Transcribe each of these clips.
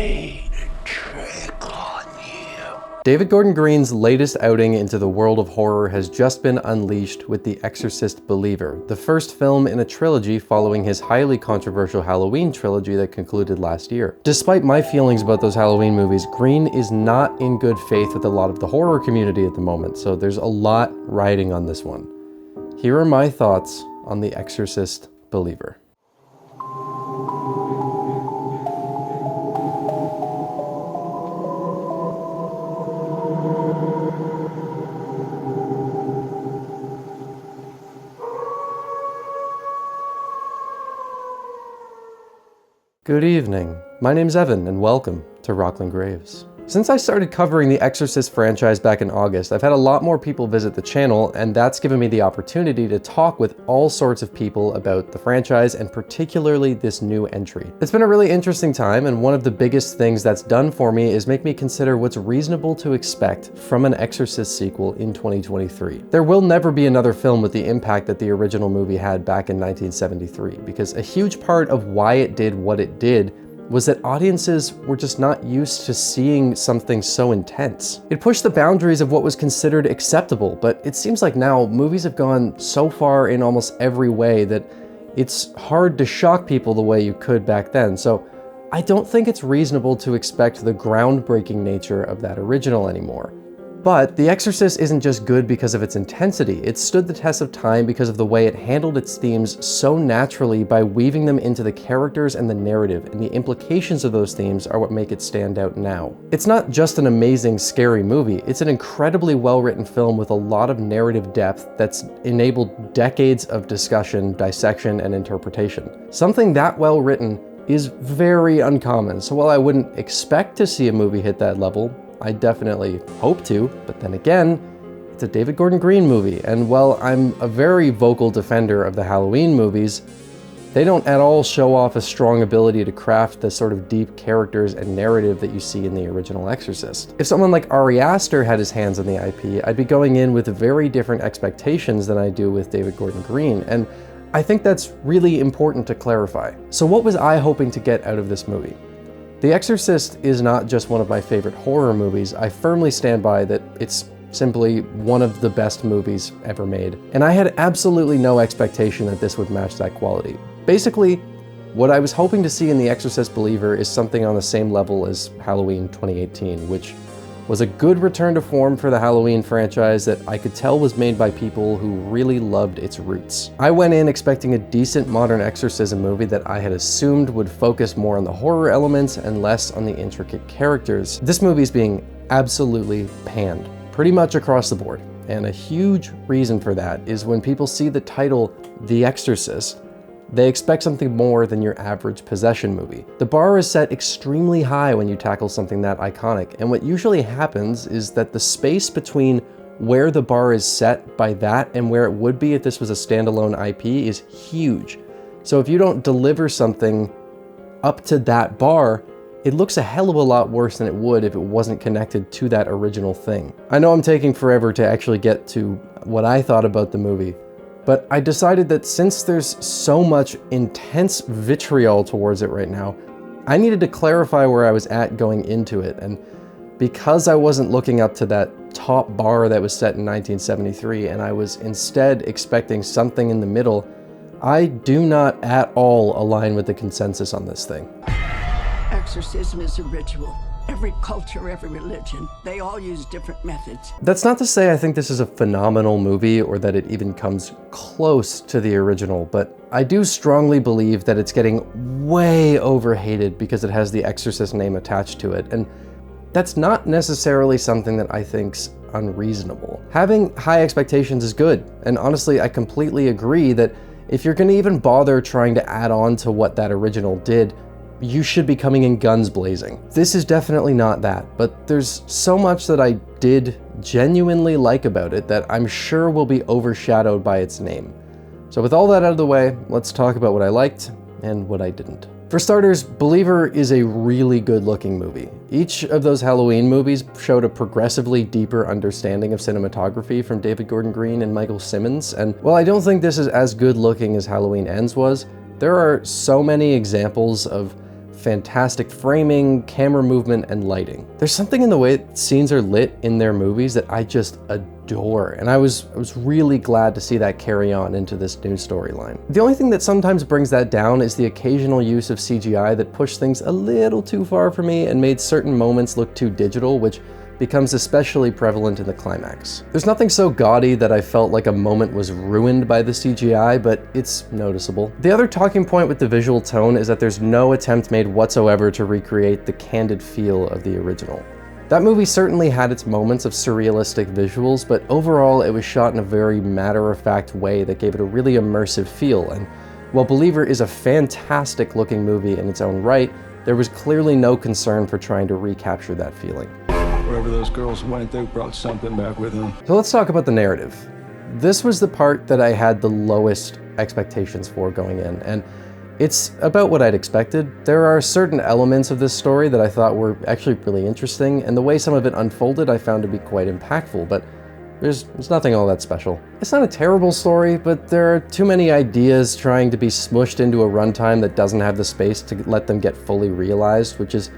played a trick on you. David Gordon Green's latest outing into the world of horror has just been unleashed with The Exorcist Believer, the first film in a trilogy following his highly controversial Halloween trilogy that concluded last year. Despite my feelings about those Halloween movies, Green is not in good faith with a lot of the horror community at the moment, so there's a lot riding on this one. Here are my thoughts on The Exorcist Believer. Good evening. My name's Evan and welcome to Rocklin Graves. Since I started covering the Exorcist franchise back in August, I've had a lot more people visit the channel, and that's given me the opportunity to talk with all sorts of people about the franchise and particularly this new entry. It's been a really interesting time, and one of the biggest things that's done for me is make me consider what's reasonable to expect from an Exorcist sequel in 2023. There will never be another film with the impact that the original movie had back in 1973, because a huge part of why it did what it did was that audiences were just not used to seeing something so intense. It pushed the boundaries of what was considered acceptable, but it seems like now movies have gone so far in almost every way that it's hard to shock people the way you could back then. So I don't think it's reasonable to expect the groundbreaking nature of that original anymore. But The Exorcist isn't just good because of its intensity. It stood the test of time because of the way it handled its themes so naturally by weaving them into the characters and the narrative, and the implications of those themes are what make it stand out now. It's not just an amazing, scary movie, it's an incredibly well-written film with a lot of narrative depth that's enabled decades of discussion, dissection, and interpretation. Something that well-written is very uncommon, so while I wouldn't expect to see a movie hit that level, I definitely hope to, but then again, it's a David Gordon Green movie, and while I'm a very vocal defender of the Halloween movies, they don't at all show off a strong ability to craft the sort of deep characters and narrative that you see in the original Exorcist. If someone like Ari Aster had his hands on the IP, I'd be going in with very different expectations than I do with David Gordon Green, and I think that's really important to clarify. So what was I hoping to get out of this movie? The Exorcist is not just one of my favorite horror movies. I firmly stand by that it's simply one of the best movies ever made. And I had absolutely no expectation that this would match that quality. Basically, what I was hoping to see in The Exorcist Believer is something on the same level as Halloween 2018, which was a good return to form for the Halloween franchise that I could tell was made by people who really loved its roots. I went in expecting a decent modern exorcism movie that I had assumed would focus more on the horror elements and less on the intricate characters. This movie's being absolutely panned, pretty much across the board. And a huge reason for that is when people see the title, The Exorcist, they expect something more than your average possession movie. The bar is set extremely high when you tackle something that iconic, and what usually happens is that the space between where the bar is set by that and where it would be if this was a standalone IP is huge. So if you don't deliver something up to that bar, it looks a hell of a lot worse than it would if it wasn't connected to that original thing. I know I'm taking forever to actually get to what I thought about the movie, but I decided that since there's so much intense vitriol towards it right now, I needed to clarify where I was at going into it. And because I wasn't looking up to that top bar that was set in 1973, and I was instead expecting something in the middle, I do not at all align with the consensus on this thing. Exorcism is a ritual. Every culture, every religion, they all use different methods. That's not to say I think this is a phenomenal movie or that it even comes close to the original, but I do strongly believe that it's getting way overhated because it has the Exorcist name attached to it, and that's not necessarily something that I think's unreasonable. Having high expectations is good, and honestly, I completely agree that if you're gonna even bother trying to add on to what that original did, you should be coming in guns blazing. This is definitely not that, but there's so much that I did genuinely like about it that I'm sure will be overshadowed by its name. So with all that out of the way, let's talk about what I liked and what I didn't. For starters, Believer is a really good looking movie. Each of those Halloween movies showed a progressively deeper understanding of cinematography from David Gordon Green and Michael Cimins, and while I don't think this is as good looking as Halloween Ends was, there are so many examples of fantastic framing, camera movement, and lighting. There's something in the way scenes are lit in their movies that I just adore, and I was really glad to see that carry on into this new storyline. The only thing that sometimes brings that down is the occasional use of CGI that pushed things a little too far for me and made certain moments look too digital, which becomes especially prevalent in the climax. There's nothing so gaudy that I felt like a moment was ruined by the CGI, but it's noticeable. The other talking point with the visual tone is that there's no attempt made whatsoever to recreate the candid feel of the original. That movie certainly had its moments of surrealistic visuals, but overall it was shot in a very matter-of-fact way that gave it a really immersive feel, and while Believer is a fantastic looking movie in its own right, there was clearly no concern for trying to recapture that feeling. Wherever those girls went, they brought something back with them. So let's talk about the narrative. This was the part that I had the lowest expectations for going in, and it's about what I'd expected. There are certain elements of this story that I thought were actually really interesting, and the way some of it unfolded I found to be quite impactful, but there's nothing all that special. It's not a terrible story, but there are too many ideas trying to be smushed into a runtime that doesn't have the space to let them get fully realized, which is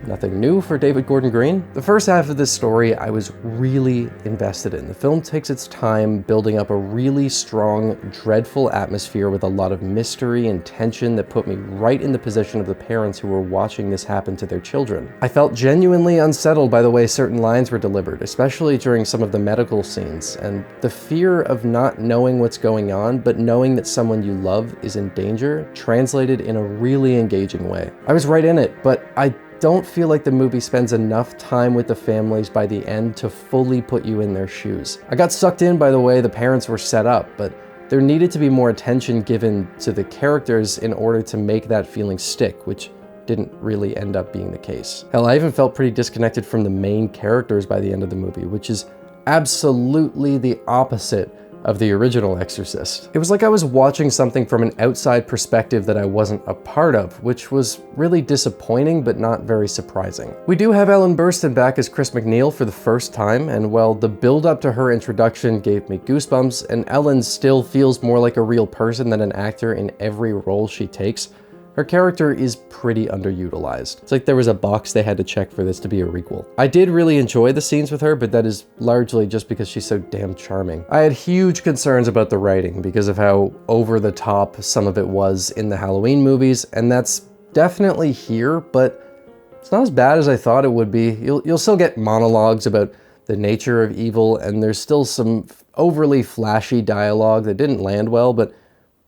nothing new for David Gordon Green. The first half of this story I was really invested in. The film takes its time building up a really strong, dreadful atmosphere with a lot of mystery and tension that put me right in the position of the parents who were watching this happen to their children. I felt genuinely unsettled by the way certain lines were delivered, especially during some of the medical scenes, and the fear of not knowing what's going on, but knowing that someone you love is in danger, translated in a really engaging way. I was right in it, but I don't feel like the movie spends enough time with the families by the end to fully put you in their shoes. I got sucked in by the way the parents were set up, but there needed to be more attention given to the characters in order to make that feeling stick, which didn't really end up being the case. Hell, I even felt pretty disconnected from the main characters by the end of the movie, which is absolutely the opposite of the original Exorcist. It was like I was watching something from an outside perspective that I wasn't a part of, which was really disappointing but not very surprising. We do have Ellen Burstyn back as Chris MacNeil for the first time, and while the build up to her introduction gave me goosebumps, and Ellen still feels more like a real person than an actor in every role she takes, her character is pretty underutilized. It's like there was a box they had to check for this to be a requel. I did really enjoy the scenes with her, but that is largely just because she's so damn charming. I had huge concerns about the writing because of how over the top some of it was in the Halloween movies, and that's definitely here, but it's not as bad as I thought it would be. You'll still get monologues about the nature of evil, and there's still some overly flashy dialogue that didn't land well, but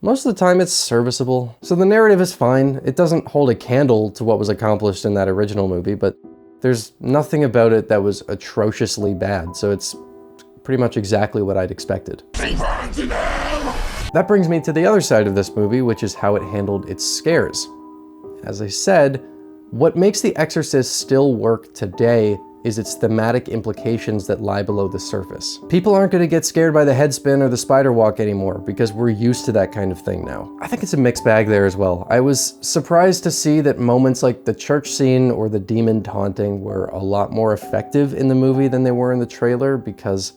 most of the time it's serviceable. So the narrative is fine. It doesn't hold a candle to what was accomplished in that original movie, but there's nothing about it that was atrociously bad, so it's pretty much exactly what I'd expected. That brings me to the other side of this movie, which is how it handled its scares. As I said, what makes The Exorcist still work today is its thematic implications that lie below the surface. People aren't gonna get scared by the head spin or the spider walk anymore because we're used to that kind of thing now. I think it's a mixed bag there as well. I was surprised to see that moments like the church scene or the demon taunting were a lot more effective in the movie than they were in the trailer because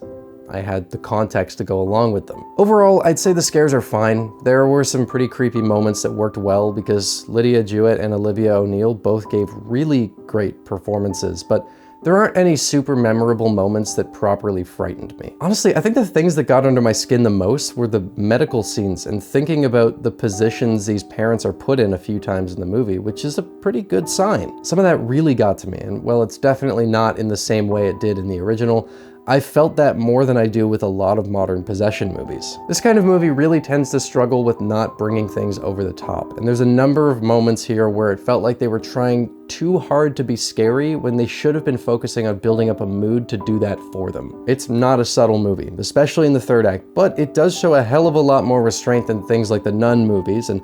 I had the context to go along with them. Overall, I'd say the scares are fine. There were some pretty creepy moments that worked well because Lydia Jewett and Olivia O'Neill both gave really great performances, but there aren't any super memorable moments that properly frightened me. Honestly, I think the things that got under my skin the most were the medical scenes and thinking about the positions these parents are put in a few times in the movie, which is a pretty good sign. Some of that really got to me, and while it's definitely not in the same way it did in the original, I felt that more than I do with a lot of modern possession movies. This kind of movie really tends to struggle with not bringing things over the top, and there's a number of moments here where it felt like they were trying too hard to be scary when they should have been focusing on building up a mood to do that for them. It's not a subtle movie, especially in the third act, but it does show a hell of a lot more restraint than things like the Nun movies, and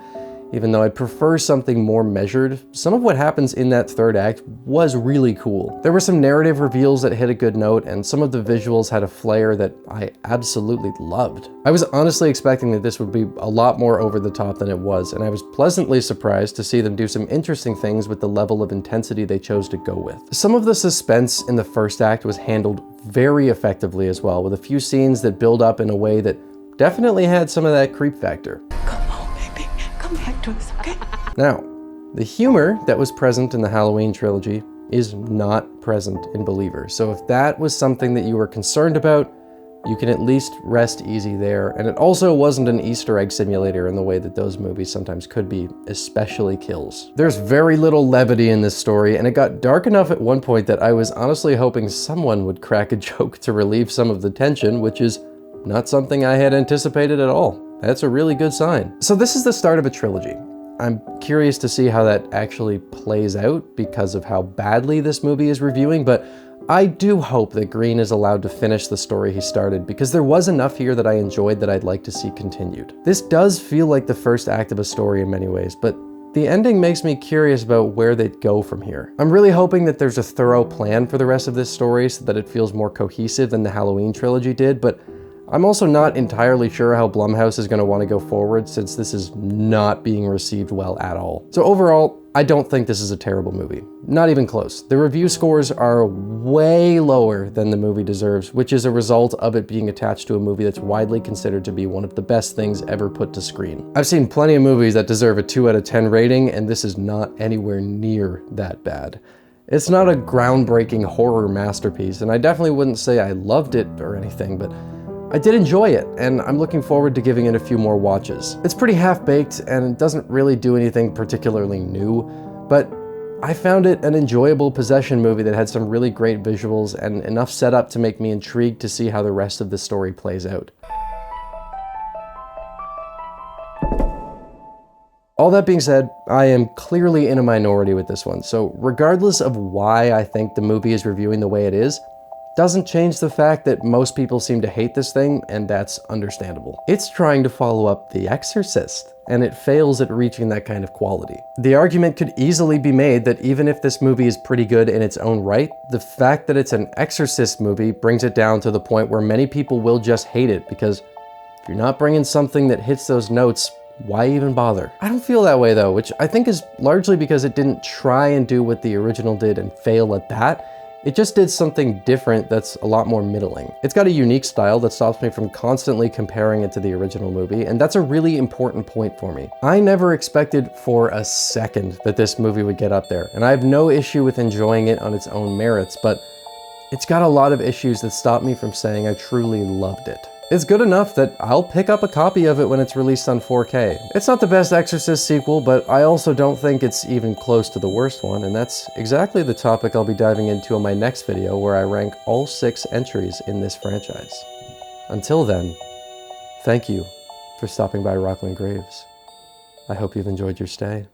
even though I'd prefer something more measured, some of what happens in that third act was really cool. There were some narrative reveals that hit a good note, and some of the visuals had a flair that I absolutely loved. I was honestly expecting that this would be a lot more over the top than it was, and I was pleasantly surprised to see them do some interesting things with the level of intensity they chose to go with. Some of the suspense in the first act was handled very effectively as well, with a few scenes that build up in a way that definitely had some of that creep factor. Come home, baby. Come back to us, okay? Now, The humor that was present in the Halloween trilogy is not present in Believer. So if that was something that you were concerned about, you can at least rest easy there. And it also wasn't an Easter egg simulator in the way that those movies sometimes could be, especially Kills. There's very little levity in this story, and it got dark enough at one point that I was honestly hoping someone would crack a joke to relieve some of the tension, which is not something I had anticipated at all. That's a really good sign. So this is the start of a trilogy. I'm curious to see how that actually plays out because of how badly this movie is reviewing, but I do hope that Green is allowed to finish the story he started, because there was enough here that I enjoyed that I'd like to see continued. This does feel like the first act of a story in many ways, but the ending makes me curious about where they'd go from here. I'm really hoping that there's a thorough plan for the rest of this story so that it feels more cohesive than the Halloween trilogy did, but I'm also not entirely sure how Blumhouse is going to want to go forward, since this is not being received well at all. So overall, I don't think this is a terrible movie. Not even close. The review scores are way lower than the movie deserves, which is a result of it being attached to a movie that's widely considered to be one of the best things ever put to screen. I've seen plenty of movies that deserve a 2 out of 10 rating, and this is not anywhere near that bad. It's not a groundbreaking horror masterpiece, and I definitely wouldn't say I loved it or anything, but I did enjoy it, and I'm looking forward to giving it a few more watches. It's pretty half-baked, and it doesn't really do anything particularly new, but I found it an enjoyable possession movie that had some really great visuals and enough setup to make me intrigued to see how the rest of the story plays out. All that being said, I am clearly in a minority with this one, so regardless of why I think the movie is reviewing the way it is, doesn't change the fact that most people seem to hate this thing, and that's understandable. It's trying to follow up The Exorcist, and it fails at reaching that kind of quality. The argument could easily be made that even if this movie is pretty good in its own right, the fact that it's an Exorcist movie brings it down to the point where many people will just hate it, because if you're not bringing something that hits those notes, why even bother? I don't feel that way though, which I think is largely because it didn't try and do what the original did and fail at that. It just did something different that's a lot more middling. It's got a unique style that stops me from constantly comparing it to the original movie, and that's a really important point for me. I never expected for a second that this movie would get up there, and I have no issue with enjoying it on its own merits, but it's got a lot of issues that stop me from saying I truly loved it. It's good enough that I'll pick up a copy of it when it's released on 4K. It's not the best Exorcist sequel, but I also don't think it's even close to the worst one, and that's exactly the topic I'll be diving into in my next video, where I rank all 6 entries in this franchise. Until then, thank you for stopping by Rocklin Graves. I hope you've enjoyed your stay.